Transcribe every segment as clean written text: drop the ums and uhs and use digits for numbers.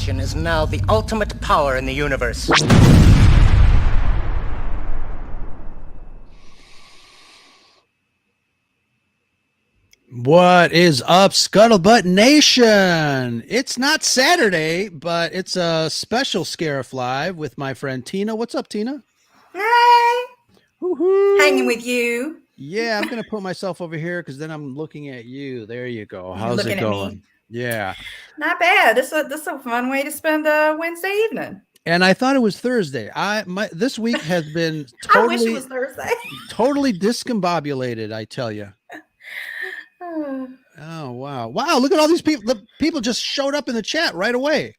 nation is now the ultimate power in the universe. What is up, Scuttlebutt Nation? It's not Saturday, but it's a special Scarif Live with my friend Tina. What's up, Tina? Hey, Woo-hoo. hanging with you. Yeah, I'm going to put myself over here because then I'm looking at you. There you go. How's Looking it at going? me. Yeah. Not bad. This is a fun way to spend a Wednesday evening. And I thought it was Thursday. This week has been I wish it was Thursday. totally discombobulated, I tell you. Oh, wow. Wow, look at all these people. The people just showed up in the chat right away.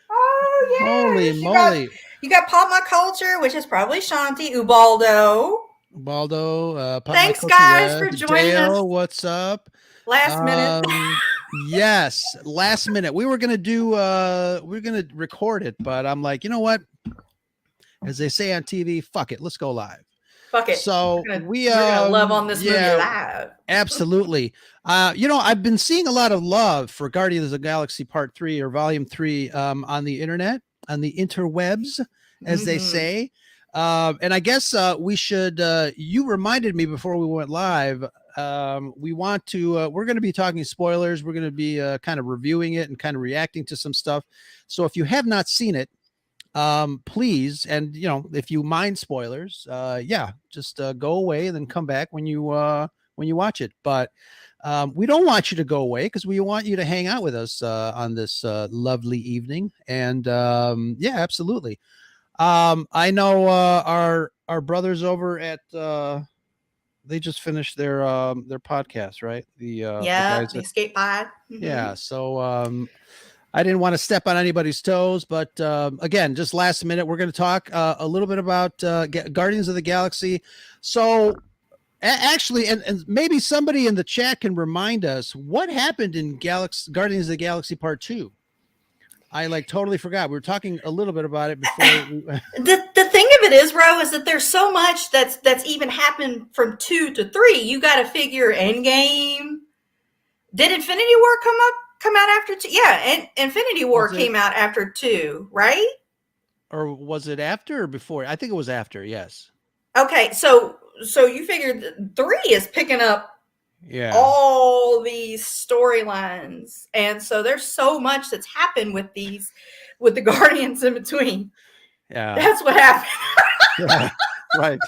Oh, yeah. Holy moly. You got Pop My Culture, which is probably Shanti, Ubaldo. Thanks, guys, for joining Dale, us. What's up? Last minute. Yes, last minute. We were gonna record it, but I'm like, you know what? As they say on TV, fuck it, let's go live. Fuck it. So we're gonna love on this movie live. Absolutely. I've been seeing a lot of love for Guardians of the Galaxy Part 3 or Volume 3 on the internet, on the interwebs, as they say. And I guess we should, you reminded me before we went live, we're going to be talking spoilers. We're going to be kind of reviewing it and kind of reacting to some stuff. So if you have not seen it, please, and if you mind spoilers, just go away and then come back when you watch it. But we don't want you to go away because we want you to hang out with us on this lovely evening. And absolutely. I know our brothers over at they just finished their podcast, right? The Escape Pod. Mm-hmm. Yeah, so I didn't want to step on anybody's toes, but again, just last minute, we're going to talk a little bit about Guardians of the Galaxy. So actually, and maybe somebody in the chat can remind us what happened in Guardians of the Galaxy Part 2. I totally forgot. We were talking a little bit about it before. The thing of it is, Ro, is that there's so much that's even happened from 2 to 3. You got to figure Endgame. Did Infinity War come out after 2? Yeah, and Infinity War came out after 2, right? Or was it after or before? I think it was after. Yes. Okay, so you figured 3 is picking up all these storylines, and so there's so much that's happened with the Guardians in between. Yeah, that's what happened. Yeah, right.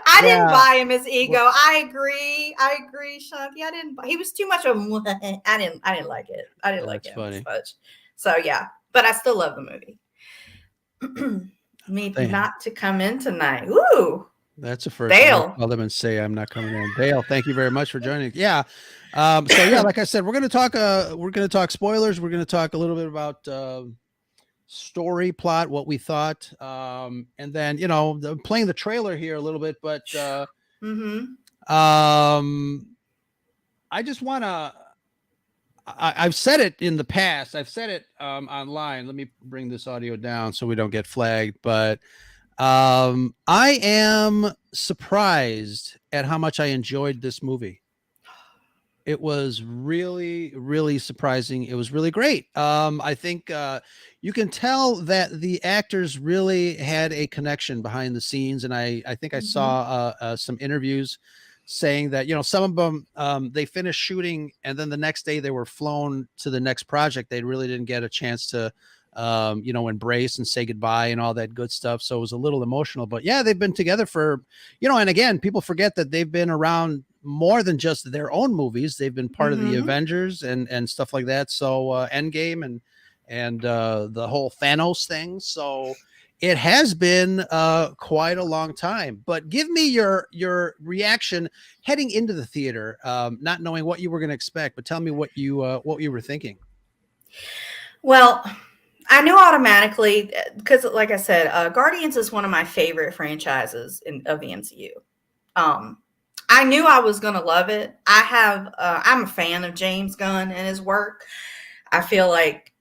I didn't buy him as ego. I agree, Shanti. He was too much of a. I didn't like it. I didn't like it as much. So yeah, but I still love the movie. Need not to come in tonight. Ooh. That's the first. Dale. I'll them and say I'm not coming in. Dale, thank you very much for joining. Yeah. So yeah, like I said, we're going to talk spoilers. We're going to talk a little bit about story plot, what we thought, and then playing the trailer here a little bit. But I just want to. I've said it in the past. I've said it online. Let me bring this audio down so we don't get flagged. But I am surprised at how much I enjoyed this movie. It was really, really surprising. It was really great. I think you can tell that the actors really had a connection behind the scenes. And I think I saw some interviews saying that, some of them, they finished shooting and then the next day they were flown to the next project. They really didn't get a chance to embrace and say goodbye and all that good stuff. So it was a little emotional, but yeah, they've been together for, and again, people forget that they've been around more than just their own movies. They've been part of the Avengers and stuff like that. So Endgame and the whole Thanos thing. So it has been quite a long time, but give me your reaction heading into the theater, not knowing what you were going to expect, but tell me what you were thinking. Well, I knew automatically because, like I said, Guardians is one of my favorite franchises of the MCU. I knew I was going to love it. I'm a fan of James Gunn and his work. I feel like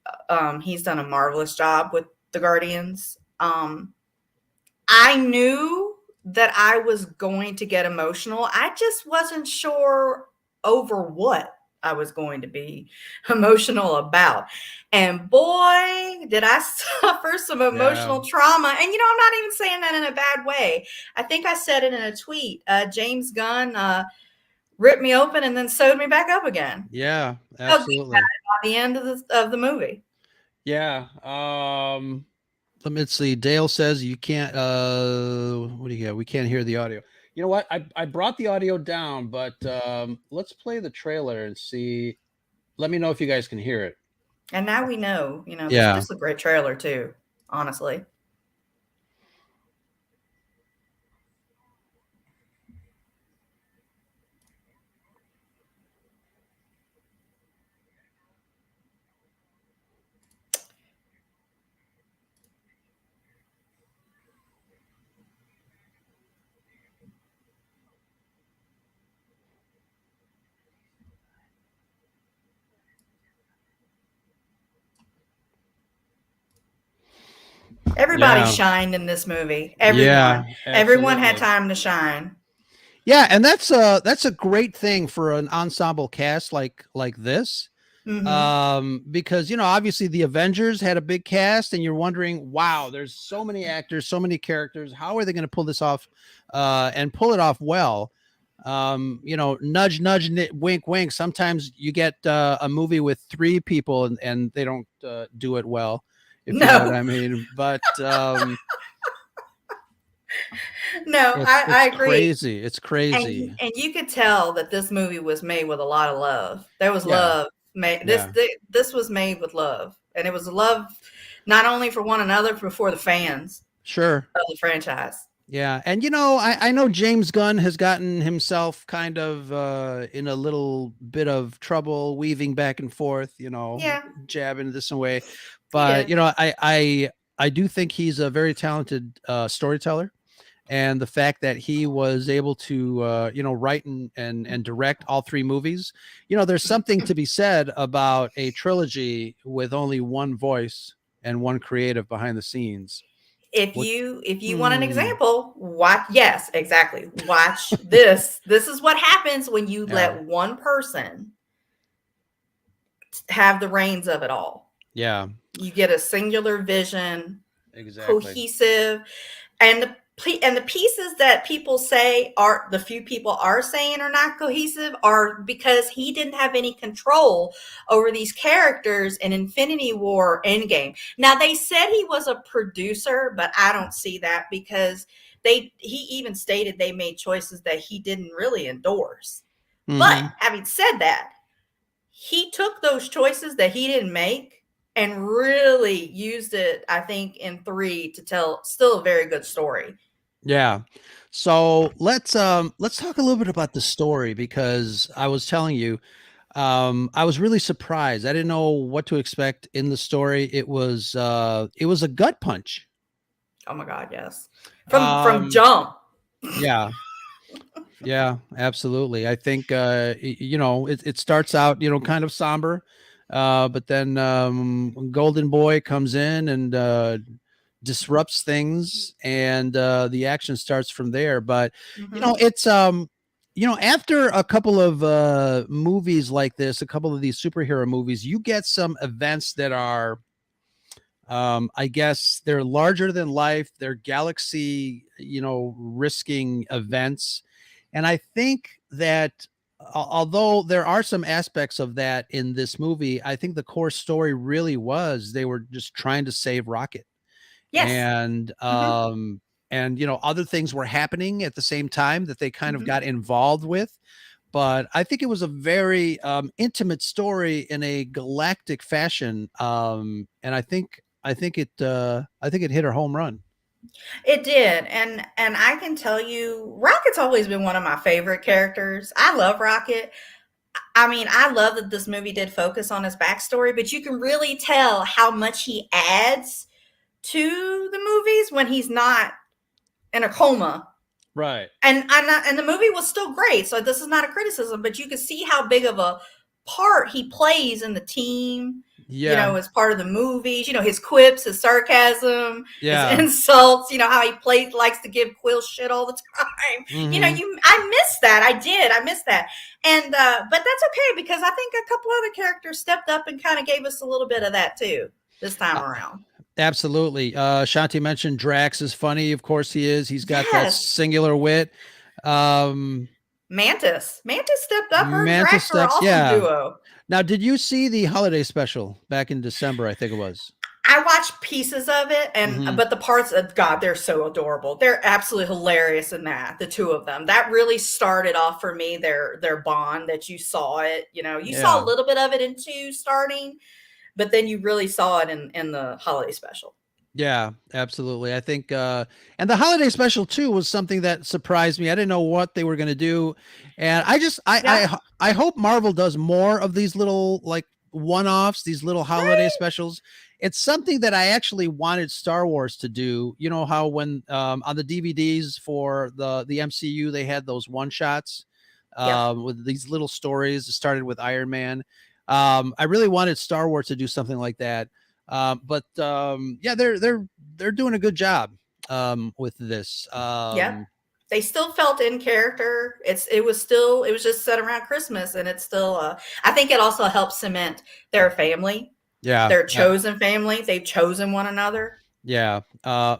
he's done a marvelous job with the Guardians. I knew that I was going to get emotional. I just wasn't sure over what. I was going to be emotional about. And boy, did I suffer some emotional trauma. And, I'm not even saying that in a bad way. I think I said it in a tweet. James Gunn ripped me open and then sewed me back up again. Yeah, absolutely. By the end of the movie. Yeah. Let me see. Dale says you can't. What do you got? We can't hear the audio. You know what? I brought the audio down, but let's play the trailer and see. Let me know if you guys can hear it. And now we know. Yeah. This is a great trailer too. Honestly. Everybody shined in this movie. Everyone had time to shine. Yeah, and that's a great thing for an ensemble cast like this. Because obviously the Avengers had a big cast, and you're wondering, wow, there's so many actors, so many characters. How are they going to pull this off and pull it off well? Nudge, nudge, wink, wink. Sometimes you get a movie with 3 people and they don't do it well. If you know what I mean, but no, I agree. Crazy. It's crazy. And you could tell that this movie was made with a lot of love. There was love made. This was made with love, and it was love not only for one another, but for the fans. Sure. Of the franchise. Yeah, and I know James Gunn has gotten himself kind of in a little bit of trouble, weaving back and forth, jabbing this way. But I do think he's a very talented storyteller, and the fact that he was able to write and direct all 3 movies, there's something to be said about a trilogy with only one voice and one creative behind the scenes. If you want an example, watch. Yes, exactly. Watch this. This is what happens when you let one person have the reins of it all. Yeah. You get a singular vision, exactly, cohesive, and the pieces that people say are the few people are saying are not cohesive are because he didn't have any control over these characters in Infinity War Endgame. Now they said he was a producer, but I don't see that because he even stated they made choices that he didn't really endorse. But having said that, he took those choices that he didn't make and really used it, I think, in 3 to tell still a very good story. Yeah. So let's talk a little bit about the story, because I was telling you, I was really surprised. I didn't know what to expect in the story. It was a gut punch. Oh my God, yes. From jump. Yeah. Yeah, absolutely. I think it starts out kind of somber, but then Golden Boy comes in and disrupts things, and the action starts from there. But it's after a couple of movies like this, a couple of these superhero movies, you get some events that are I guess they're larger than life, they're galaxy risking events. And I think that although there are some aspects of that in this movie, I think the core story really was they were just trying to save Rocket. Yes. And other things were happening at the same time that they kind of got involved with. But I think it was a very intimate story in a galactic fashion. And I think it hit a home run. It did. And I can tell you, Rocket's always been one of my favorite characters. I love Rocket. I mean, I love that this movie did focus on his backstory, but you can really tell how much he adds to the movies when he's not in a coma. Right. And the movie was still great. So this is not a criticism, but you can see how big of a part he plays in the team. Yeah. as part of the movies, his quips, his sarcasm, his Yeah. insults, how he likes to give Quill shit all the time. Mhm. I miss that. I miss that. And, but that's okay, because I think a couple other characters stepped up and kind of gave us a little bit of that too this time Uh, around. Absolutely. Shanti mentioned Drax is funny. Of course he is. He's got that Yes. singular wit. Um, Mantis stepped up. Her and Mantis Drax were an steps. awesome Yeah. duo. Now, did you see the holiday special back in December? I think it was. I watched pieces of it, Mhm. but the parts of God, they're so adorable. They're absolutely hilarious in that, the two of them. That really started off for me their bond, that you saw it. You saw a Yeah. little bit of it in 2 starting, but then you really saw it in the holiday special. Yeah, absolutely. I think and the holiday special too was something that surprised me. I didn't know what they were going to do. And I just Yeah. I hope Marvel does more of these little like one-offs, these little holiday Right. specials. It's something that I actually wanted Star Wars to do. You know how when on the DVDs for the MCU they had those one-shots Yep. with these little stories. It started with Iron Man. I really wanted Star Wars to do something like that. But yeah, they're doing a good job with this. Yep. They still felt in character. It was just set around Christmas, and it's still I think it also helps cement their family, Yeah, their chosen family. They've chosen one another. yeah.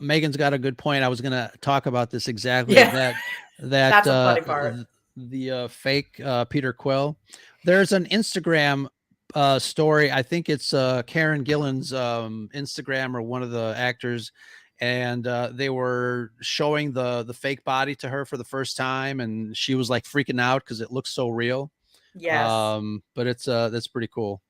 Megan's got a good point. I was going to talk about this exactly. Yeah. That That's a funny part. the fake Peter Quill. There's an Instagram story. I think it's Karen Gillan's Instagram or one of the actors, and they were showing the fake body to her for the first time, and she was like freaking out because it looks so real. Yes. But it's that's pretty cool.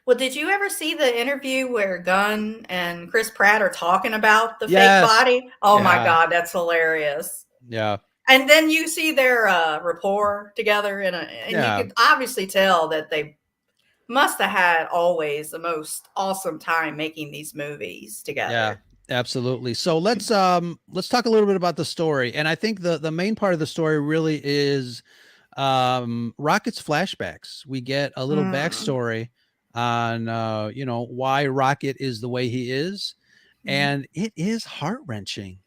Well, did you ever see the interview where Gunn and Chris Pratt are talking about the fake Yes. body? Oh my Yeah. God, that's hilarious. Yeah. And then you see their rapport together, and you Yeah. could obviously tell that they must have had always the most awesome time making these movies Yeah, together. absolutely. So let's talk a little bit about the story. And I think the main part of the story really is Rocket's flashbacks. We get a little Mm. backstory on why Rocket is the way he is, Mhm. and it is heart-wrenching.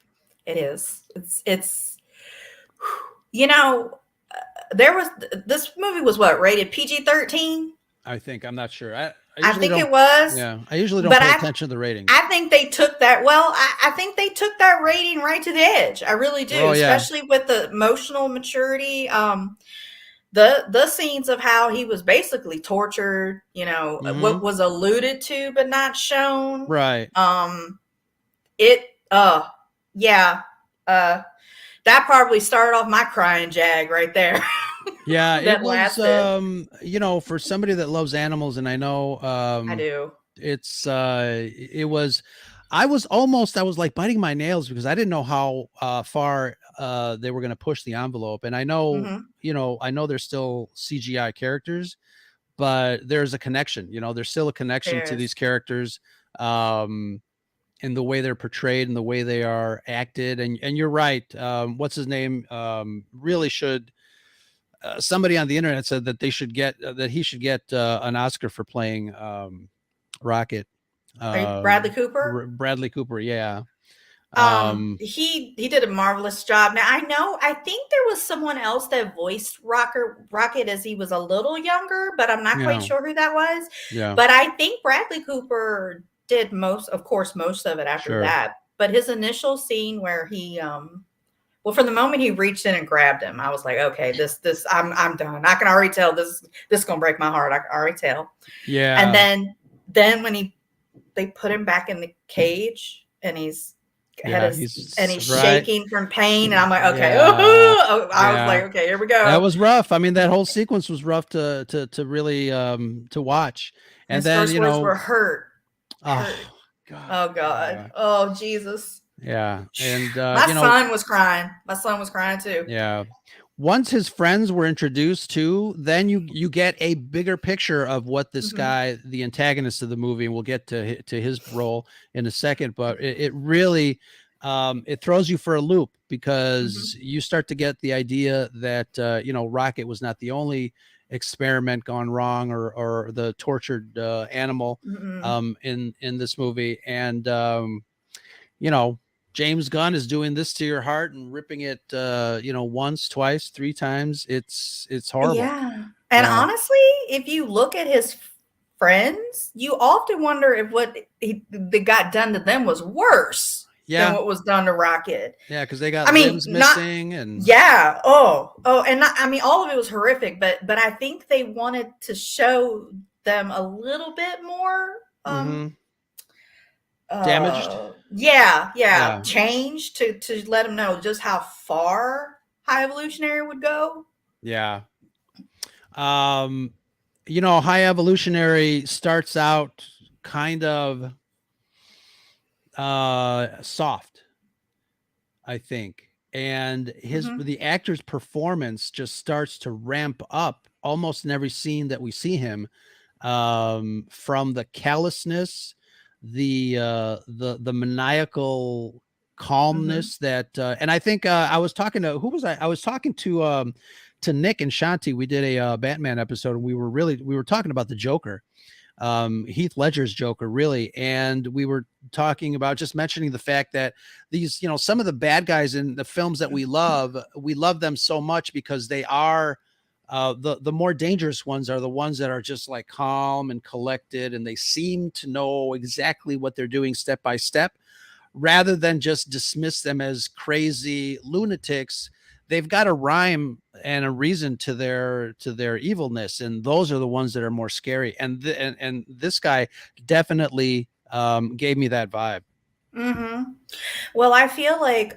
It is. It's you know, there was this movie was what, rated PG-13? I think. I'm not sure. I I usually think don't. it was, Yeah, I usually don't but pay I attention to the ratings. I think they took that. Well, I think they took that rating right to the edge. I really do, Oh yeah. especially with the emotional maturity. The scenes of how he was basically tortured, what Hmm. was alluded to but not shown. Right. It yeah. Uh that probably started off my crying jag right there. Yeah, it That was lasted. for somebody that loves animals, and I know I do. it's it was I was like biting my nails because I didn't know how far they were going to push the envelope. And I know, Hmm. I know there's still CGI characters, but there's a connection, there's still a connection There to is. these characters in the way they're portrayed and the way they are acted. And you're right. What's his name? Really should somebody on the internet said that that he should get an Oscar for playing Rocket. Are you Bradley Cooper? Bradley Cooper, yeah. Um, He did a marvelous job. Now I think there was someone else that voiced Rocket as he was a little younger, but I'm not quite yeah, sure who that was. yeah, But I think Bradley Cooper did most of it after sure. that. But his initial scene where he well, from the moment he reached in and grabbed him, I was like, okay, this I'm done. I can already tell this is gonna break my heart. I can already tell. And Yeah, then when they put him back in the cage and he's yeah, he's right. shaking from pain, and I'm like, okay. Yeah, I was like, yeah. okay, here we That go. was rough. I mean, that whole sequence was rough to really to watch. And And his then, first words were hurt. oh Hurt. God. Oh God. Yeah. Oh Jesus. Yeah. And My son was crying. My son was crying too. yeah. Once his friends were introduced to, then you get a bigger picture of what this Hmm. guy, the antagonist of the movie, and we'll get to his role in a second. But it really it throws you for a loop Hmm. because you start to get the idea that Rocket was not the only experiment gone wrong, or the tortured animal in this movie. And James Gunn is doing this to your heart and ripping it once, twice, three times. It's horrible. Yeah. And honestly, if you look at his friends, you often wonder if what that got done to them was worse than what was done to Rocket. Yeah, because they got limbs missing and all of it was horrific, but I think they wanted to show them a little bit more damaged. Change to let them know just how far High Evolutionary would go. Yeah. High Evolutionary starts out kind of soft, I think. And the actor's performance just starts to ramp up almost in every scene that we see him, from the callousness, the maniacal calmness that, and I think I was talking to, who was I was talking to Nick and Shanti. We did a Batman episode, and we were talking about the Joker, Heath Ledger's Joker, really. And we were talking about, just mentioning the fact that these, some of the bad guys in the films that we love them so much because they are, the more dangerous ones are the ones that are just like calm and collected, and they seem to know exactly what they're doing step by step, rather than just dismiss them as crazy lunatics. They've got a rhyme and a reason to their evilness, and those are the ones that are more scary. And this guy definitely gave me that vibe. Well, I feel like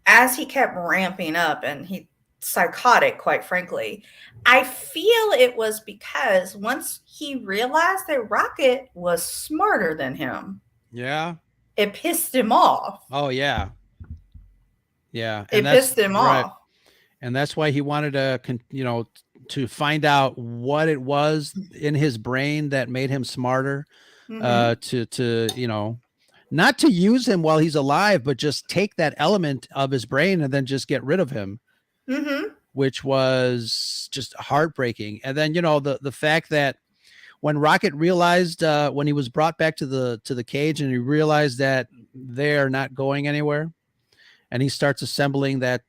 as he kept ramping up, and he psychotic, quite frankly, I feel it was because once he realized that Rocket was smarter than him, it pissed him off. Oh yeah. And it pissed him off. And that's why he wanted to find out what it was in his brain that made him smarter, to not to use him while he's alive, but just take that element of his brain and then just get rid of him, which was just heartbreaking. And then, the fact that when Rocket realized, when he was brought back to the cage, and he realized that they're not going anywhere, and he starts assembling that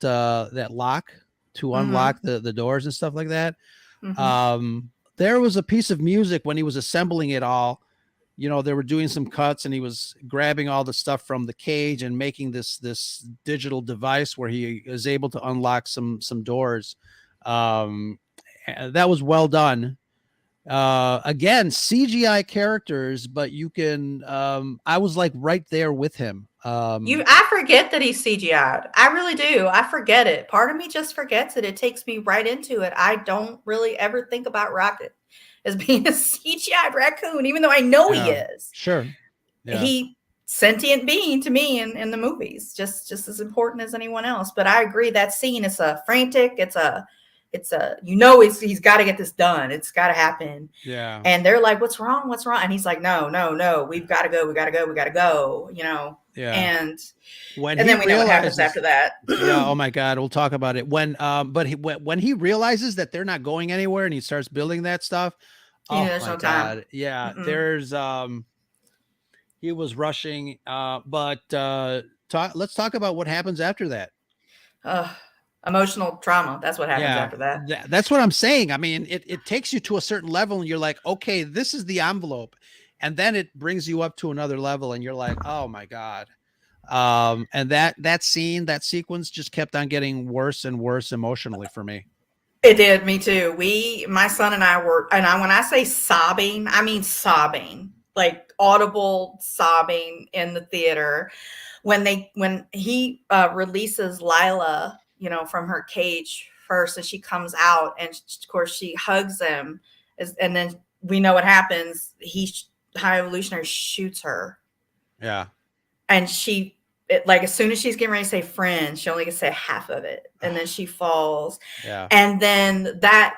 lock to unlock the doors and stuff like that. There was a piece of music when he was assembling it all. They were doing some cuts, and he was grabbing all the stuff from the cage and making this digital device where he is able to unlock some doors. That was well done. Again, CGI characters, but you can, I was like right there with him. I forget that he's CGI'd. I really do. I forget it. Part of me just forgets it. It takes me right into it. I don't really ever think about Rocket as being a CGI'd raccoon, even though I know he is. Sure. Yeah. He sentient being to me in the movies, just as important as anyone else. But I agree, that scene is a frantic. It's a he's got to get this done. It's got to happen. Yeah. And they're like, what's wrong? And he's like, no, we've got to go. Yeah. And then we know what happens after that. Yeah. Oh my God. We'll talk about it when he realizes that they're not going anywhere, and he starts building that stuff. There's no time. Yeah. There's, he was rushing, but let's talk about what happens after that. Emotional trauma. That's what happens after that. That's what I'm saying. I mean, it takes you to a certain level, and you're like, okay, this is the envelope. And then it brings you up to another level, and you're like, oh my God. And that scene, that sequence just kept on getting worse and worse emotionally for me. It did. Me too. My son and I were, when I say sobbing, I mean sobbing, like audible sobbing in the theater when he releases Lila, from her cage first, and she comes out, and of course she hugs him, and then we know what happens. High Evolutionary shoots her. Yeah. And as soon as she's getting ready to say friend, she only can say half of it, and then she falls. Yeah. And then that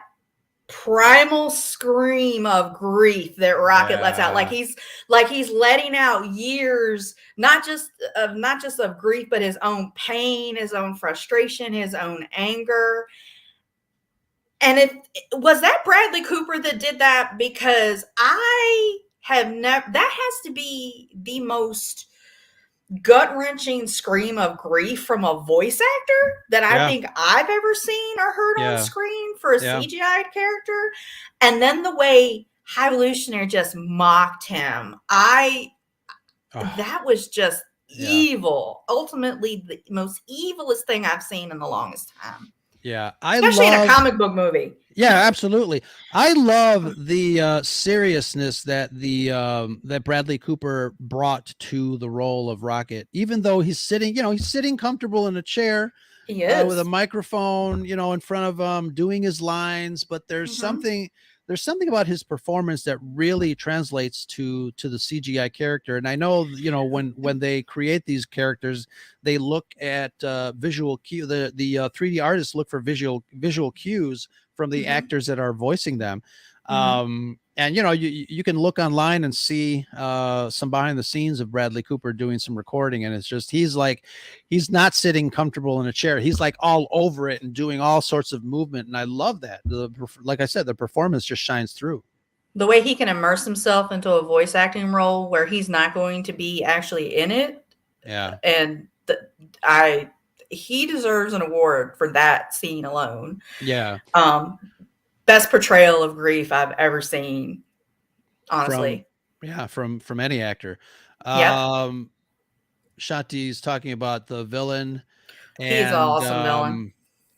primal scream of grief that Rocket lets out, like he's letting out years, not just of grief, but his own pain, his own frustration, his own anger. And if was that Bradley Cooper that did that, because I have never, that has to be the most gut-wrenching scream of grief from a voice actor that I think I've ever seen or heard on screen for a CGI character. And then the way High Evolutionary just mocked him, that was just evil. Ultimately, the most evilest thing I've seen in the longest time. Yeah, especially in a comic book movie. Yeah, absolutely. I love the seriousness that that Bradley Cooper brought to the role of Rocket, even though he's sitting, he's sitting comfortable in a chair with a microphone, in front of him, doing his lines. But there's something about his performance that really translates to the CGI character. And I know, when they create these characters, they look at visual cue. The 3D artists look for visual cues from the actors that are voicing them. And you can look online and see some behind the scenes of Bradley Cooper doing some recording, and it's just he's not sitting comfortable in a chair. He's like all over it and doing all sorts of movement, and I love that. Like I said, the performance just shines through. The way he can immerse himself into a voice acting role where he's not going to be actually in it. Yeah, and he deserves an award for that scene alone. Yeah. Best portrayal of grief I've ever seen, honestly. From any actor. Shanti's talking about the villain. He's an awesome villain.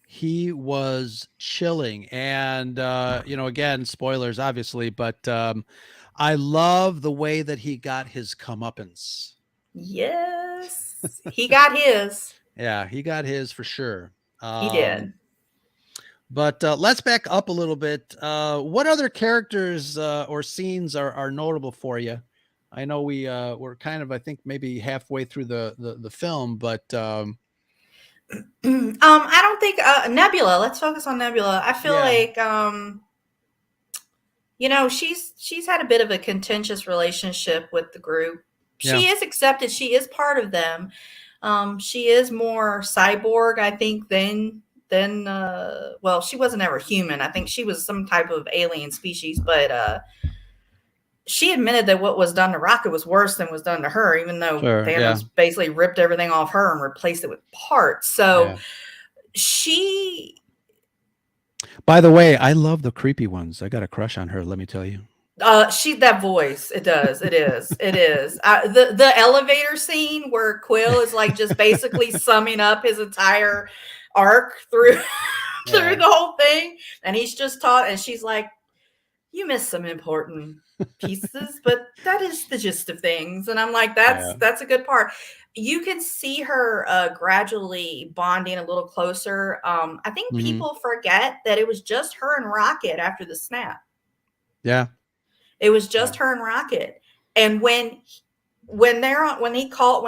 He was chilling. And, again, spoilers, obviously, but I love the way that he got his comeuppance. Yes, he got his. Yeah, he got his for sure. He did. But let's back up a little bit. What other characters or scenes are notable for you? I know we're kind of, I think, maybe halfway through the film, but I don't think Nebula. Let's focus on Nebula. I feel like she's had a bit of a contentious relationship with the group. She is accepted. She is part of them. She is more cyborg, I think, than she wasn't ever human. I think she was some type of alien species, but she admitted that what was done to Rocket was worse than was done to her, even though Thanos basically ripped everything off her and replaced it with parts. So she... By the way, I love the creepy ones. I got a crush on her, let me tell you. That voice, it is. The elevator scene where Quill is like just basically summing up his entire arc through the whole thing, and he's just taught, and she's like, you missed some important pieces, but that is the gist of things. And I'm like, that's a good part. You can see her gradually bonding a little closer. I think people forget that it was just her and Rocket after the snap. It was just her and Rocket. And when they call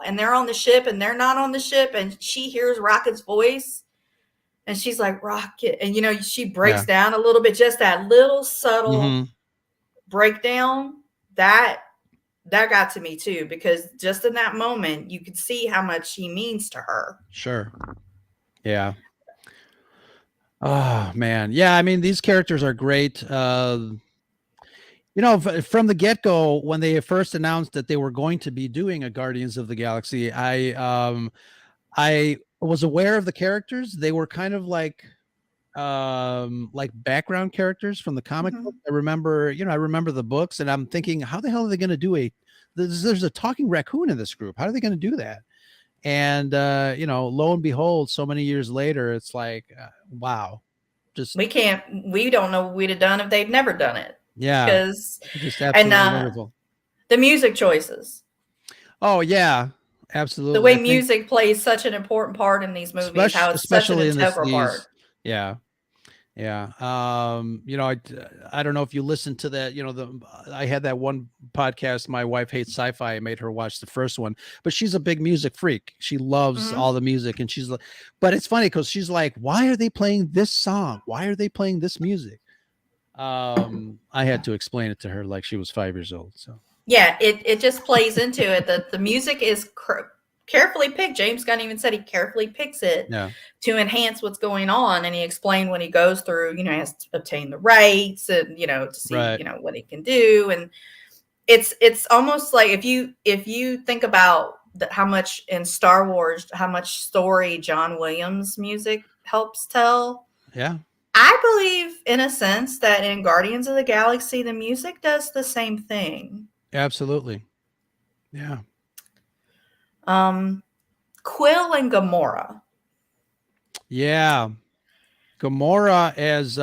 and they're on the ship and they're not on the ship, and she hears Rocket's voice and she's like, Rocket, and she breaks down a little bit, just that little subtle breakdown that got to me too, because just in that moment you could see how much he means to her. Sure. Yeah. Oh man. Yeah. I mean, these characters are great. From the get-go, when they first announced that they were going to be doing a Guardians of the Galaxy, I was aware of the characters. They were kind of like background characters from the comic book. I remember the books, and I'm thinking, how the hell are they going to do there's a talking raccoon in this group. How are they going to do that? And lo and behold, so many years later, it's like, wow. We don't know what we'd have done if they'd never done it. Yeah, because just absolutely wonderful. The music choices. Oh yeah, absolutely. The way music plays such an important part in these movies, how it's such an integral part. Yeah. I don't know if you listened to that. I had that one podcast. My wife hates sci-fi. I made her watch the first one, but she's a big music freak. She loves all the music, and she's like, but it's funny because she's like, why are they playing this song? Why are they playing this music? I had to explain it to her like she was 5 years old. So yeah, it just plays into it. The music is carefully picked. James Gunn even said he carefully picks it to enhance what's going on. And he explained when he goes through, he has to obtain the rights and, to see, what he can do. And it's almost like if you think about how much in Star Wars, how much story John Williams music helps tell. Yeah. I believe in a sense that in Guardians of the Galaxy, the music does the same thing. Absolutely. Yeah. Quill and Gamora. Yeah. Gamora as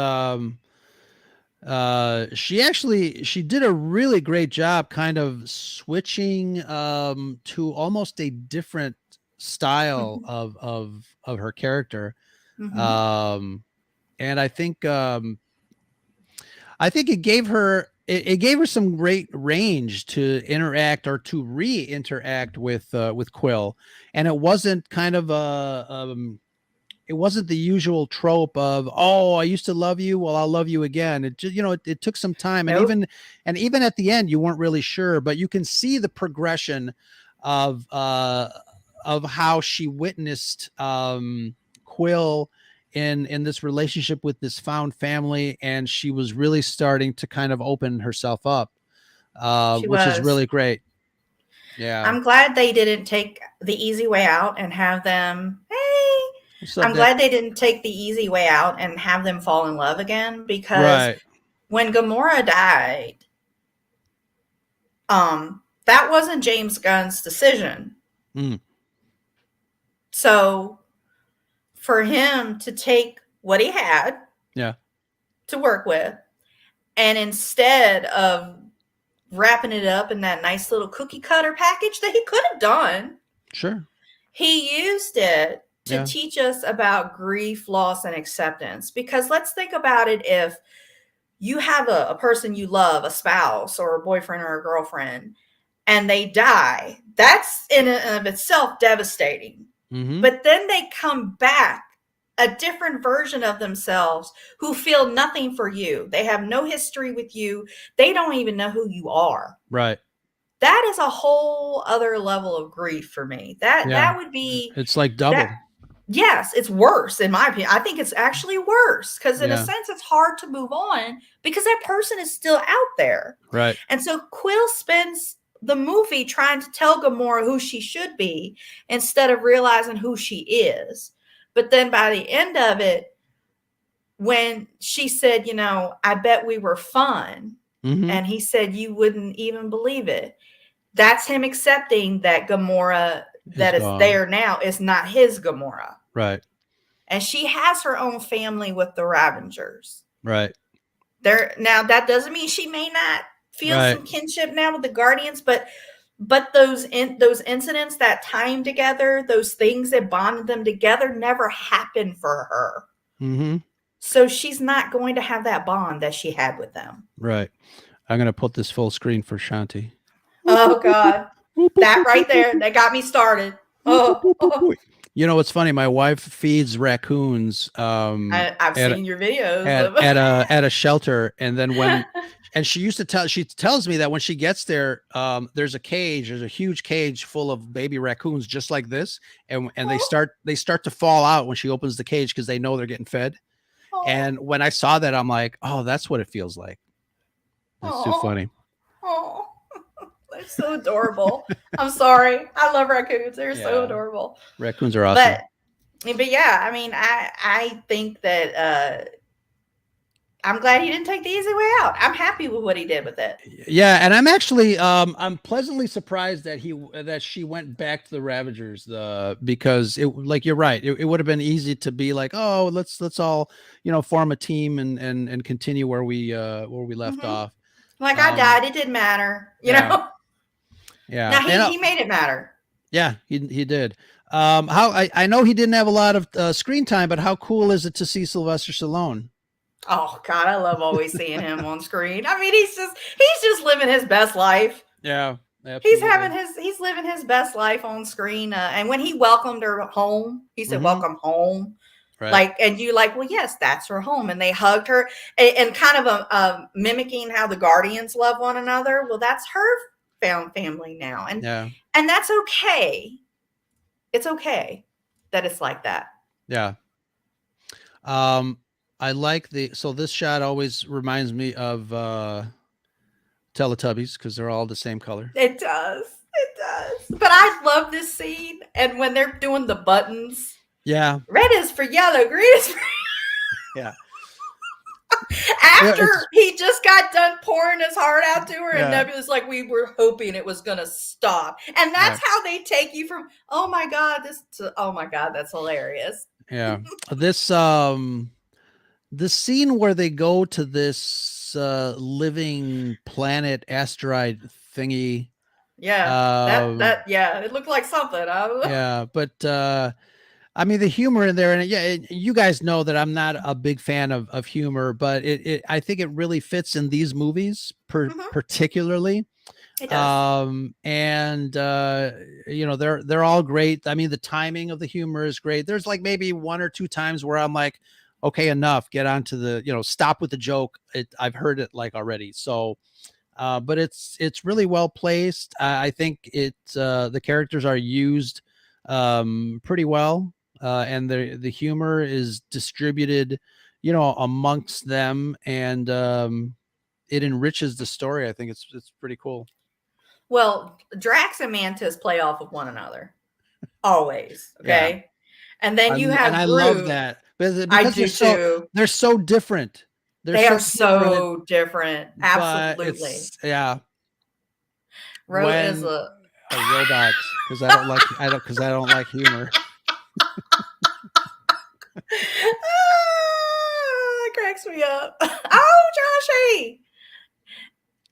she did a really great job kind of switching to almost a different style of her character. And I think it gave her some great range to interact or to re-interact with Quill, and it wasn't kind of it wasn't the usual trope of, oh, I used to love you, well, I'll love you again. It just, it took some time. And even at the end, you weren't really sure, but you can see the progression of how she witnessed Quill in this relationship with this found family. And she was really starting to kind of open herself up, which is really great. Yeah. I'm glad they didn't take the easy way out and have them, I'm glad they didn't take the easy way out and have them fall in love again, because when Gamora died, that wasn't James Gunn's decision. So for him to take what he had to work with, and instead of wrapping it up in that nice little cookie cutter package that he could have done, he used it to teach us about grief, loss, and acceptance. Because let's think about it. If you have a person you love, a spouse or a boyfriend or a girlfriend, and they die, that's in and of itself devastating. But then they come back, a different version of themselves, who feel nothing for you. They have no history with you. They don't even know who you are. Right. That is a whole other level of grief for me. That would be, it's like double. Yes, it's worse in my opinion. I think it's actually worse because in a sense it's hard to move on because that person is still out there. Right. And so Quill spends the movie trying to tell Gamora who she should be instead of realizing who she is. But then by the end of it, when she said, I bet we were fun. And he said, you wouldn't even believe it. That's him accepting that Gamora that is there now is not his Gamora. Right. And she has her own family with the Ravengers. Right. Now that doesn't mean she may not feel some kinship now with the Guardians, but those incidents that time together, those things that bonded them together never happened for her. So she's not going to have that bond that she had with them. Right. I'm going to put this full screen for Shanti. Oh God. That right there, that got me started. Oh. It's funny. My wife feeds raccoons. I've seen your videos at a shelter, and then and she tells me that when she gets there, there's a huge cage full of baby raccoons just like this, and they start to fall out when she opens the cage because they know they're getting fed. And when I saw that, I'm like, oh, that's what it feels like. That's too funny. Oh. They're so adorable. I'm sorry. I love raccoons. They're so adorable. Raccoons are awesome. But yeah, I mean, I think that I'm glad he didn't take the easy way out. I'm happy with what he did with it. Yeah, and I'm actually I'm pleasantly surprised that she went back to the Ravagers because it, like, you're right. It would have been easy to be like, oh, let's all form a team and continue where we left off. Like, I died. It didn't matter. You know. Yeah. Now he made it matter. Yeah, he did. How I know he didn't have a lot of screen time, but how cool is it to see Sylvester Stallone? Oh God, I love always seeing him on screen. I mean, he's just living his best life. Yeah, absolutely. He's living his best life on screen. And when he welcomed her home, he said, "Welcome home." Right. Well, yes, that's her home. And they hugged her and kind of mimicking how the Guardians love one another. Well, that's her found family now. And that's okay. It's okay that it's like that. Yeah. I like so this shot always reminds me of Teletubbies because they're all the same color. It does. It does. But I love this scene. And when they're doing the buttons, Yeah. red is for yellow, green is for Yeah. after he just got done pouring his heart out to her, and Yeah. Nebula's like, we were hoping it was gonna stop. And that's how they take you from, oh my God, this to, oh my God, that's hilarious. Yeah. The scene where they go to this living planet asteroid thingy. Yeah. Yeah, it looked like something. Yeah, but I mean the humor in there, and you guys know that I'm not a big fan of humor, but I think it really fits in these movies particularly. It does. And they're all great. I mean, the timing of the humor is great. There's like maybe one or two times where I'm like, okay, enough, get on to the, stop with the joke. I've heard it like already. So, but it's really well placed. I think the characters are used pretty well, and the humor is distributed, amongst them, and it enriches the story. I think it's pretty cool. Well, Drax and Mantis play off of one another always. Okay. Yeah. And then you have and I Groot. love that because I do too. They're so different. They are so different. Absolutely. Yeah. Is a robot because I don't like humor. It cracks me up. Oh, Joshy.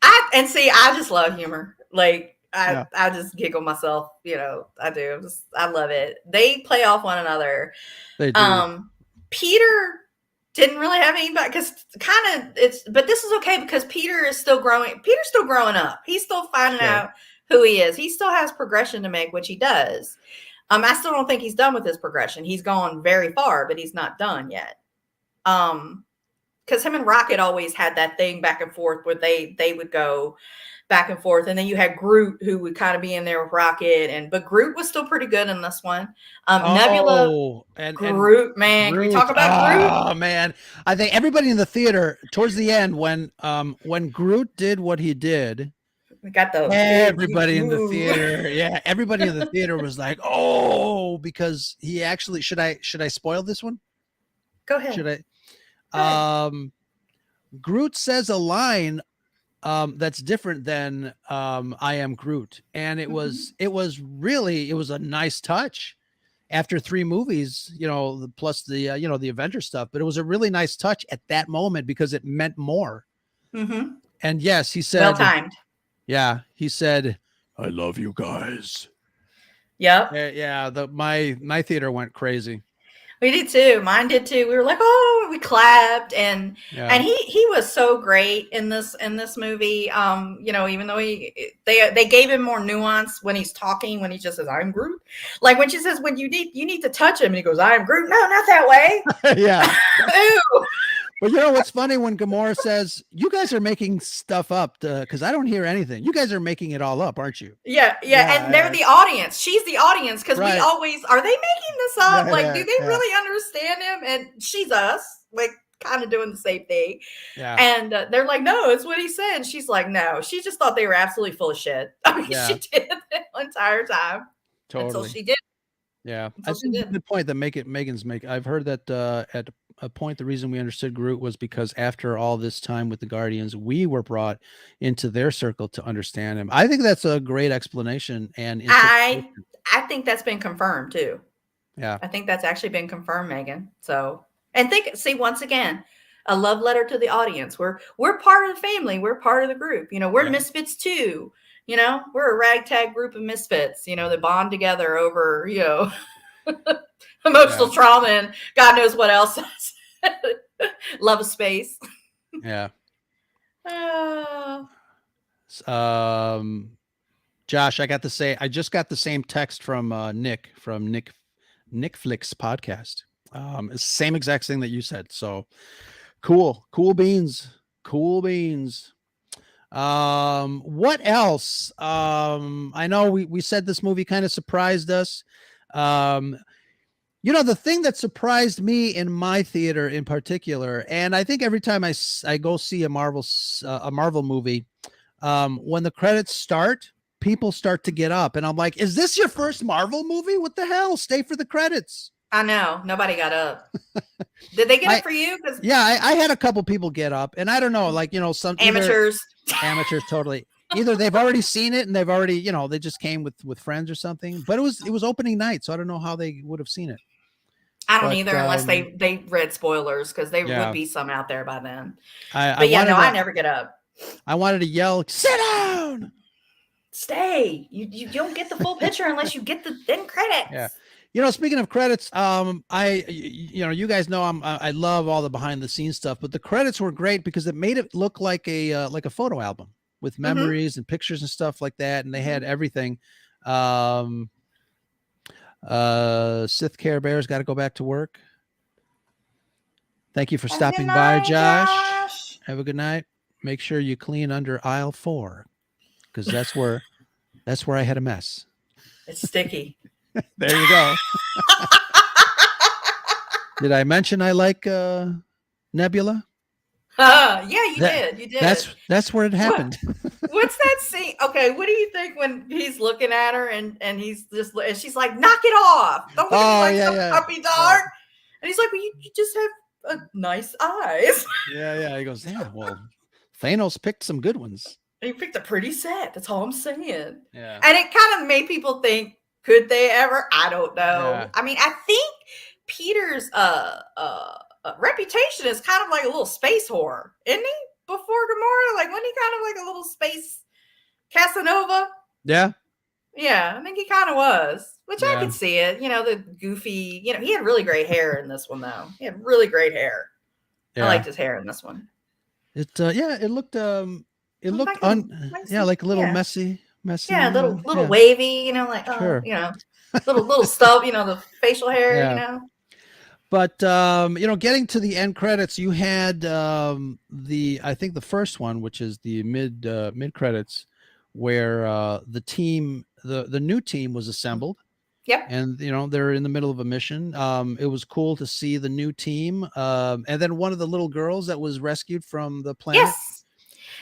I just love humor. Like I just giggle myself, I do. I love it. They play off one another. They do. Peter didn't really have anybody because but this is okay because Peter is still growing. Peter's still growing up. He's still finding out who he is. He still has progression to make, which he does. I still don't think he's done with his progression. He's gone very far, but he's not done yet. Because him and Rocket always had that thing back and forth where they would go back and forth. And then you had Groot who would kind of be in there with Rocket, but Groot was still pretty good in this one. Nebula and Groot, man. Can we talk about Groot? Oh man. I think everybody in the theater towards the end when Groot did what he did, we got everybody in the theater. Yeah, everybody in the theater was like, oh, because he actually should I spoil this one? Go ahead. Should I? Groot says a line that's different than I am Groot, and it was a nice touch after 3 movies, plus the the Avengers stuff, but it was a really nice touch at that moment because it meant more. And yes, he said, well timed. Yeah, he said, I love you guys. Yep. Yeah, my theater went crazy. We did too. Mine did too. We were like, oh, we clapped, and he was so great in this movie. Even though they gave him more nuance when he's talking, when he just says, I'm Groot. Like when she says, when you need to touch him, and he goes, I'm Groot. No, not that way. Yeah. Ew. But you know what's funny when Gamora says, you guys are making stuff up because I don't hear anything. You guys are making it all up, aren't you? Yeah. And they're the audience. She's the audience because we always, are they making this up? Do they really understand him? And she's us, like kind of doing the same thing. Yeah. And they're like, no, it's what he said. And she's like, no, she just thought they were absolutely full of shit. I mean, she did the entire time. Totally. Until she did. Yeah. I think the point that Megan's making, I've heard that at a point, the reason we understood Groot was because after all this time with the Guardians, we were brought into their circle to understand him. I think that's a great explanation. And I think that's been confirmed too. Yeah. I think that's actually been confirmed, Megan. So, and see, once again, a love letter to the audience. We're part of the family. We're part of the group. We're misfits too. We're a ragtag group of misfits, that bond together over, emotional trauma and God knows what else. Love of space. Yeah. Josh, I just got the same text from Nick Flicks podcast. It's the same exact thing that you said. So cool beans. What else? I know we said this movie kind of surprised us. You know, the thing that surprised me in my theater in particular, and I think every time I go see a Marvel movie, when the credits start, people start to get up, and I'm like, "Is this your first Marvel movie? What the hell? Stay for the credits." I know. Nobody got up. Did they get up for you? Because I had a couple people get up, and I don't know, like, you know, some amateurs. Amateurs, totally. Either they've already seen it and they've already, you know, they just came with friends or something. But it was opening night, so I don't know how they would have seen it. I don't either, unless they read spoilers, because there yeah. would be some out there by then. I never get up. I wanted to yell, "Sit down! Stay! You don't get the full picture unless you get the end credits." Yeah. You know, speaking of credits, you know, you guys know I love all the behind the scenes stuff, but the credits were great because it made it look like a photo album with memories and pictures and stuff like that, and they had everything. Sith Care Bear's got to go back to work. Thank you for stopping by, Josh. Have a good night. Make sure you clean under aisle 4, because that's where I had a mess. It's sticky. There you go. Did I mention I like Nebula? Yeah, you did. You did. That's where it happened. What's that scene? Okay, what do you think when he's looking at her and he's just and she's like, "Knock it off! Don't look at me like some puppy dog." And he's like, "Well, you just have nice eyes." Yeah. He goes, "Yeah, well, Thanos picked some good ones. And he picked a pretty set. That's all I'm saying." Yeah. And it kind of made people think, could they ever? I don't know. Yeah. I mean, I think Peter's reputation is kind of like a little space whore, isn't he? Before Gamora, like, wasn't he kind of like a little space Casanova? Yeah. Yeah, I think he kind of was, which I could see it. You know, the goofy, you know, he had really great hair in this one, though. He had really great hair. Yeah. I liked his hair in this one. It looked like like a little messy. Yeah, little wavy, you know, like, you know, little stuff, you know, the facial hair, you know. But you know, getting to the end credits, you had I think the first one, which is the mid credits, where the new team was assembled. Yep. And you know, they're in the middle of a mission. It was cool to see the new team, and then one of the little girls that was rescued from the planet,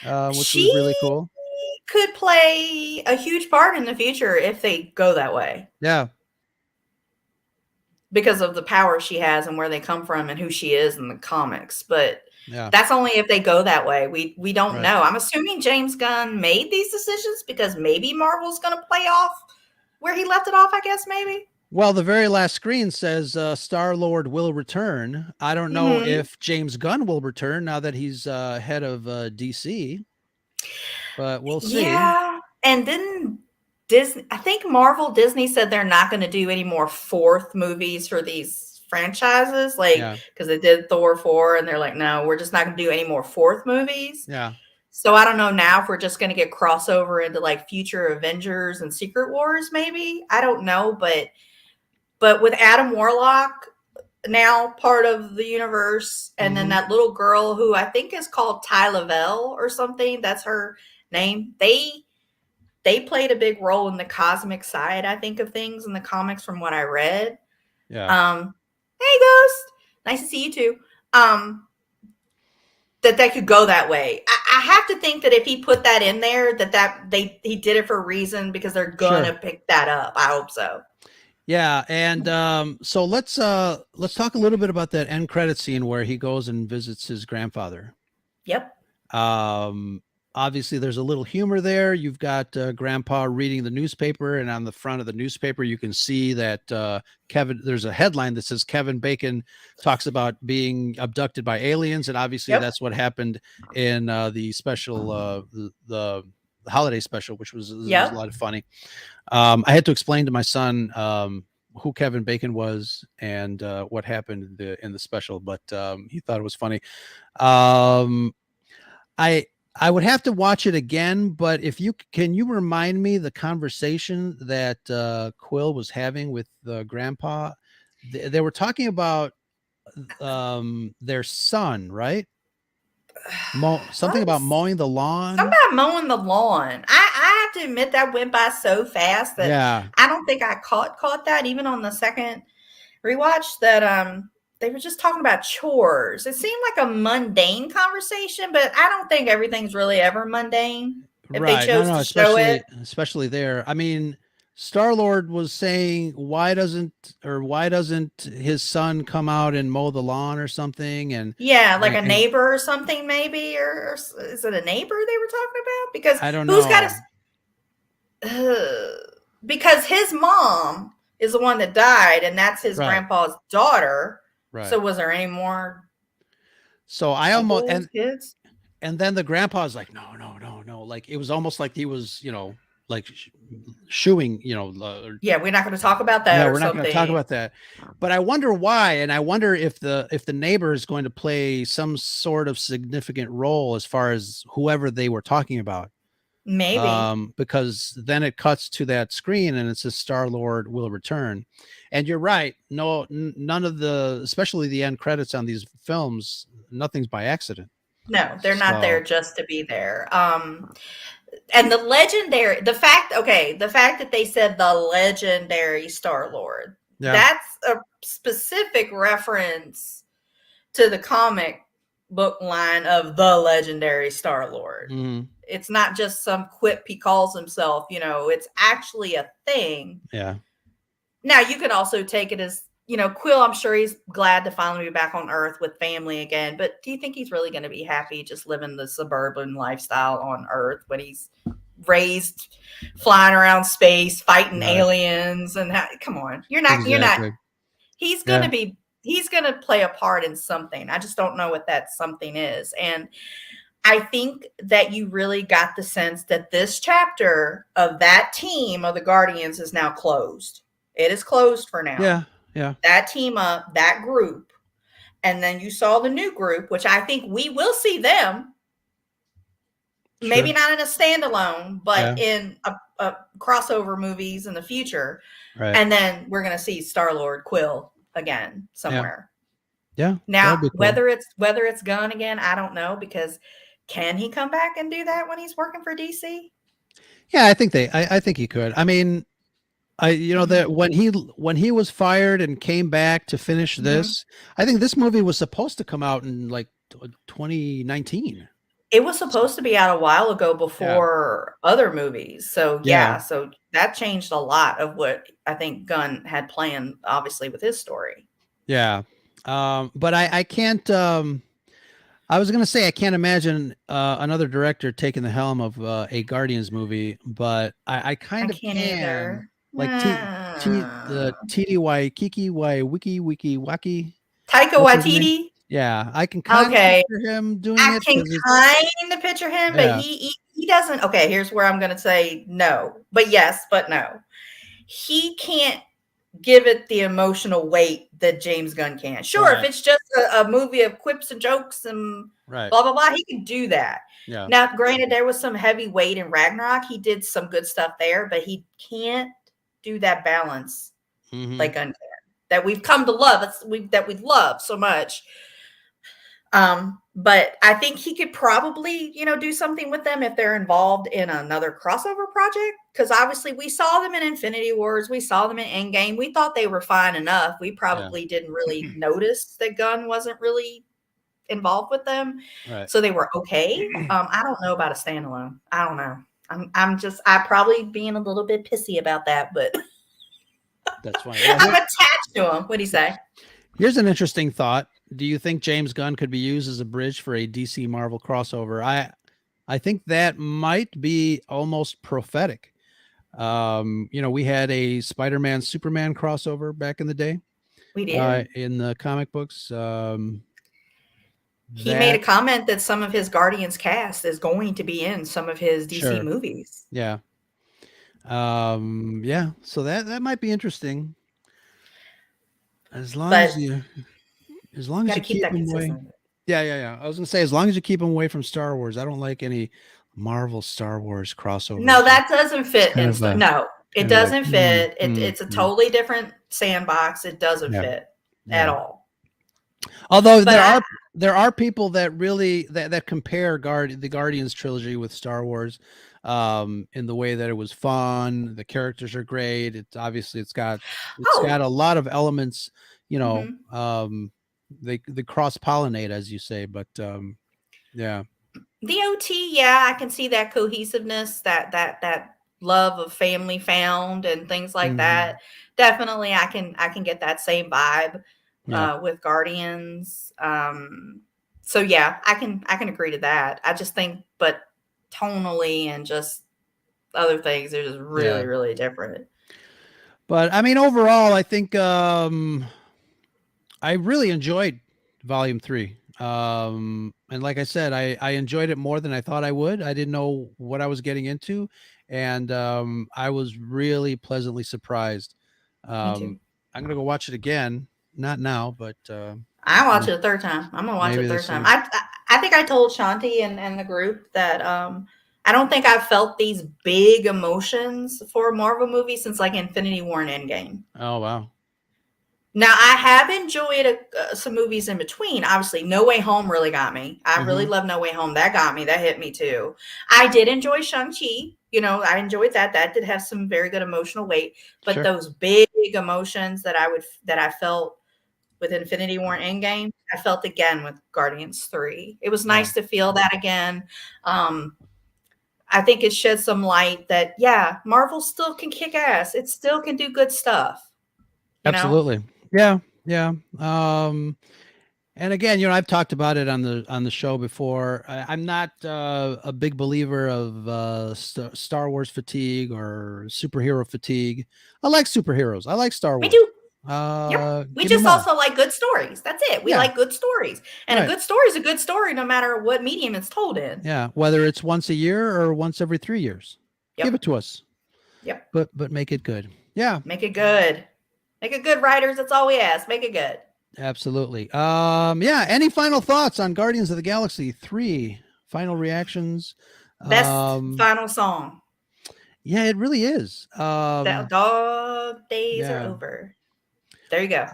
which was really cool. Could play a huge part in the future if they go that way. Yeah. Because of the power she has and where they come from and who she is in the comics. But that's only if they go that way. We don't know. I'm assuming James Gunn made these decisions because maybe Marvel's going to play off where he left it off, I guess, maybe. Well, the very last screen says Star-Lord will return. I don't know if James Gunn will return now that he's head of DC, but we'll see. Yeah, and then Disney, I think Disney said they're not going to do any more fourth movies for these franchises, like, because they did Thor 4 and they're like, no, we're just not going to do any more fourth movies. Yeah. So I don't know now if we're just going to get crossover into like future Avengers and Secret Wars, maybe. I don't know, but with Adam Warlock now part of the universe, and then that little girl who I think is called Ty Lavelle or something, that's her name. They played a big role in the cosmic side, I think, of things in the comics from what I read. Yeah. Hey, Ghost. Nice to see you too. That could go that way. I have to think that if he put that in there, he did it for a reason, because they're gonna pick that up. I hope so. Yeah, and so let's talk a little bit about that end credit scene where he goes and visits his grandfather. Yep. Obviously, there's a little humor there. You've got Grandpa reading the newspaper, and on the front of the newspaper, you can see that there's a headline that says Kevin Bacon talks about being abducted by aliens, and obviously that's what happened in the special, the holiday special, which was a lot of funny. I had to explain to my son who Kevin Bacon was and what happened in the special, but he thought it was funny. I would have to watch it again, but can you remind me the conversation that Quill was having with Grandpa? They were talking about their son, right? Something about mowing the lawn. Something about mowing the lawn. I have to admit that went by so fast that Yeah. I don't think I caught that even on the second rewatch, that they were just talking about chores. It seemed like a mundane conversation, but I don't think everything's really ever mundane if they Right. chose No, to show it. especially there. I mean, Star-Lord was saying, why doesn't his son come out and mow the lawn or something? Yeah, like a And neighbor or something, maybe, or is it a neighbor they were talking about? Because I don't who's got know. because his mom is the one that died, and that's his Right. grandpa's daughter. Right. So was there any more So I almost uncles, kids? and then the grandpa's like, no, no, no, no. Like it was almost like he was, like shooing, Yeah, we're not going to talk about that yeah, or we're not going to talk something. about that. But I wonder why, and I wonder if the neighbor is going to play some sort of significant role as far as whoever they were talking about. Maybe. Because then it cuts to that screen and it says Star-Lord will return. And you're right. No, none of especially the end credits on these films, nothing's by accident. No, they're not there So, just to be there. And the fact that they said the legendary Star-Lord, yeah. that's a specific reference to the comic book line of the legendary Star-Lord. Mhm. It's not just some quip he calls himself, it's actually a thing. Yeah. Now you could also take it as, Quill, I'm sure he's glad to finally be back on Earth with family again, but do you think he's really going to be happy just living the suburban lifestyle on Earth when he's raised flying around space, fighting Right. aliens come on. You're not Exactly. he's going to play a part in something. I just don't know what that something is. And I think that you really got the sense that this chapter of that team of the Guardians is now closed. It is closed for now. Yeah. Yeah. That team up, that group. And then you saw the new group, which I think we will see them. Sure. Maybe not in a standalone, but in a crossover movies in the future. Right. And then we're going to see Star-Lord, Quill again somewhere. Yeah. Now, cool. whether it's Gunn again, I don't know, because can he come back and do that when he's working for DC? Yeah, I think he could. I mean, that when he was fired and came back to finish this, I think this movie was supposed to come out in like 2019. It was supposed to be out a while ago before other movies. So so that changed a lot of what I think Gunn had planned, obviously, with his story. Yeah. But I can't, I was going to say, I can't imagine another director taking the helm of a Guardians movie, but I kind of can't can. either. Like the TDY Kiki Wiki Wacky. Taika Waititi. Yeah, I can kind of picture him doing it. I can kind of picture him, but he doesn't. Okay, here's where I'm going to say no, but yes, but no. He can't give it the emotional weight that James Gunn can. Sure, if it's just a movie of quips and jokes and blah, blah, blah, he can do that. Yeah. Now, granted, there was some heavy weight in Ragnarok. He did some good stuff there, but he can't do that balance like Gunn can, that we've come to love. That we love so much. But I think he could probably, do something with them if they're involved in another crossover project. Because obviously we saw them in Infinity Wars. We saw them in Endgame. We thought they were fine enough. We probably didn't really notice that Gunn wasn't really involved with them. Right. So they were okay. I don't know about a standalone. I don't know. I'm probably being a little bit pissy about that, but that's fine. I'm attached to him. What do you say? Here's an interesting thought. Do you think James Gunn could be used as a bridge for a DC Marvel crossover? I think that might be almost prophetic. We had a Spider-Man Superman crossover back in the day. We did. In the comic books. He made a comment that some of his Guardians cast is going to be in some of his DC movies. Yeah. So that might be interesting. As long as you keep him away. Yeah. I was gonna say, as long as you keep him away from Star Wars. I don't like any Marvel Star Wars crossover. No, that doesn't fit. No, it doesn't fit. It's a totally different sandbox. It doesn't fit at all. Although But there are people that really that compare the Guardians trilogy with Star Wars, in the way that it was fun. The characters are great. It's got oh, a lot of elements. You know, mhm. they cross pollinate, as you say. But yeah, The OT, yeah, I can see that cohesiveness, that love of family found and things like hmm that. Definitely, I can get that same vibe yeah, with Guardians. So yeah, I can agree to that. I just think, but tonally and just other things, they're just yeah. really, really different. But I mean, overall, I think I really enjoyed Volume 3. And like I said, I enjoyed it more than I thought I would. I didn't know what I was getting into, and I was really pleasantly surprised. Me too. Um, I'm gonna go watch it again, not now, but I watch it a third time. I'm gonna watch it maybe a third this time. year. I think I told Shanti and the group that I don't think I've felt these big emotions for a Marvel movie since like Infinity War and Endgame. Oh wow. Now I have enjoyed some movies in between. Obviously, No Way Home really got me. I really hmm love No Way Home. That got me. That hit me too. I did enjoy Shang Chi. You know, I enjoyed that. That did have some very good emotional weight. But Sure. those big emotions that I felt with Infinity War Endgame, I felt again with Guardians 3. It was Yeah. nice to feel that again. Um, I think it shed some light that, yeah, Marvel still can kick ass. It still can do good stuff, you know? Absolutely. Yeah. Yeah. And again, I've talked about it on the show before. I'm not a big believer of Star Wars fatigue or superhero fatigue. I like superheroes. I like Star Me Wars. too. Yep. We Give me just more. also like good stories. That's it. We Yeah, like good stories. And a right. good story is a good story no matter what medium it's told in. Yeah, whether it's once a year or once every 3 years, give it Yep. to us. Yep. But make it good. Yeah, Make it good. Make it good, writers. That's all we ask. Make it good. absolutely. Yeah. Any final thoughts on Guardians of the Galaxy 3? Final reactions. Best Um, final song. yeah, it really is. The dog days are Yeah. over. There you go.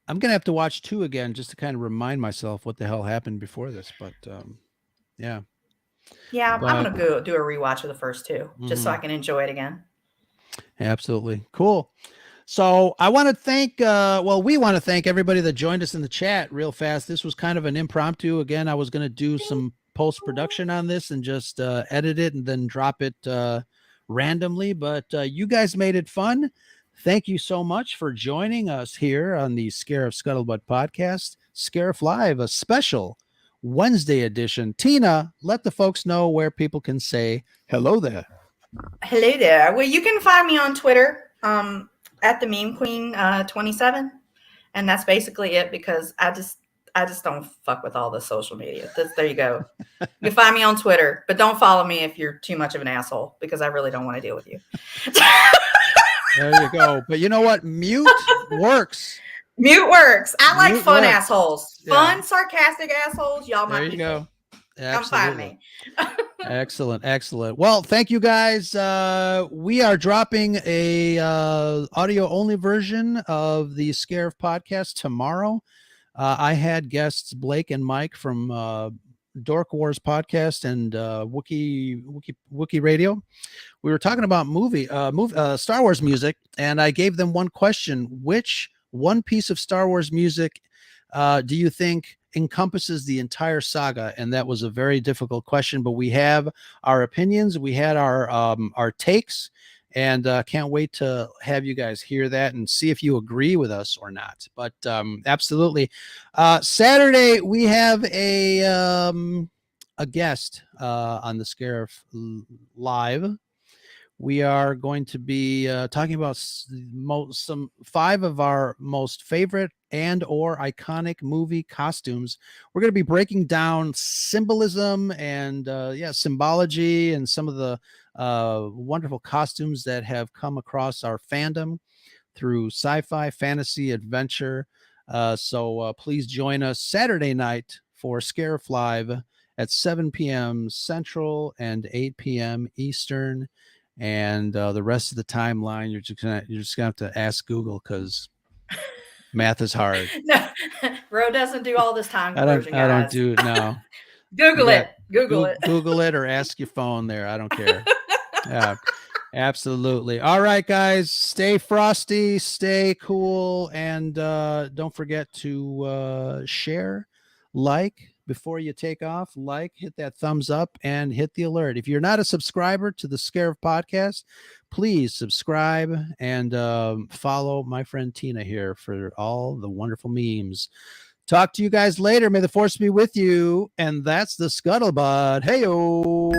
I'm gonna have to watch two again just to kind of remind myself what the hell happened before this. But yeah, Yeah, I'm but gonna go do a rewatch of the first two just so I mhm, can enjoy it again. absolutely cool. So I want to thank, we want to thank everybody that joined us in the chat real fast. This was kind of an impromptu. Again, I was going to do some post production on this and just edit it and then drop it randomly, but you guys made it fun. Thank you so much for joining us here on the Scarif Scuttlebutt podcast, Scarif Live, a special Wednesday edition. Tina, let the folks know where people can say hello there. Hello there. Well, you can find me on Twitter at the Meme Queen 27, and that's basically it because I just don't fuck with all the social media. There you go. You can find me on Twitter, but don't follow me if you're too much of an asshole because I really don't want to deal with you. There you go. But you know what? Mute works. Mute works. I like Mute fun works. assholes, Yeah. fun sarcastic assholes. Y'all my There you people. go. Come find Absolutely. me. Excellent. Excellent. Well, thank you guys. We are dropping a audio only version of the Scarif podcast tomorrow. I had guests Blake and Mike from Dork Wars podcast and Wookie Radio. We were talking about Star Wars music, and I gave them one question: which one piece of Star Wars music do you think encompasses the entire saga? And that was a very difficult question, but we have our opinions, we had our takes, and can't wait to have you guys hear that and see if you agree with us or not. But absolutely, Saturday we have a guest on the Scarif Live. We are going to be talking about some 5 of our most favorite and or iconic movie costumes. We're going to be breaking down symbolism and symbology and some of the wonderful costumes that have come across our fandom through sci-fi, fantasy, adventure. So please join us Saturday night for Scarif Live at 7 p.m. Central and 8 p.m. Eastern. And the rest of the timeline, you're just gonna have to ask Google because Math is hard. No, Ro doesn't do all this time conversion, I don't guys. do no. Google it. Google it. Google it or ask your phone there. I don't care. Yeah, absolutely. All right, guys, stay frosty, stay cool, and don't forget to share, like before you take off. Like, hit that thumbs up, and hit the alert. If you're not a subscriber to the Scarif podcast, please subscribe and follow my friend Tina here for all the wonderful memes. Talk to you guys later. May the force be with you. And that's the scuttlebutt. Hey-o.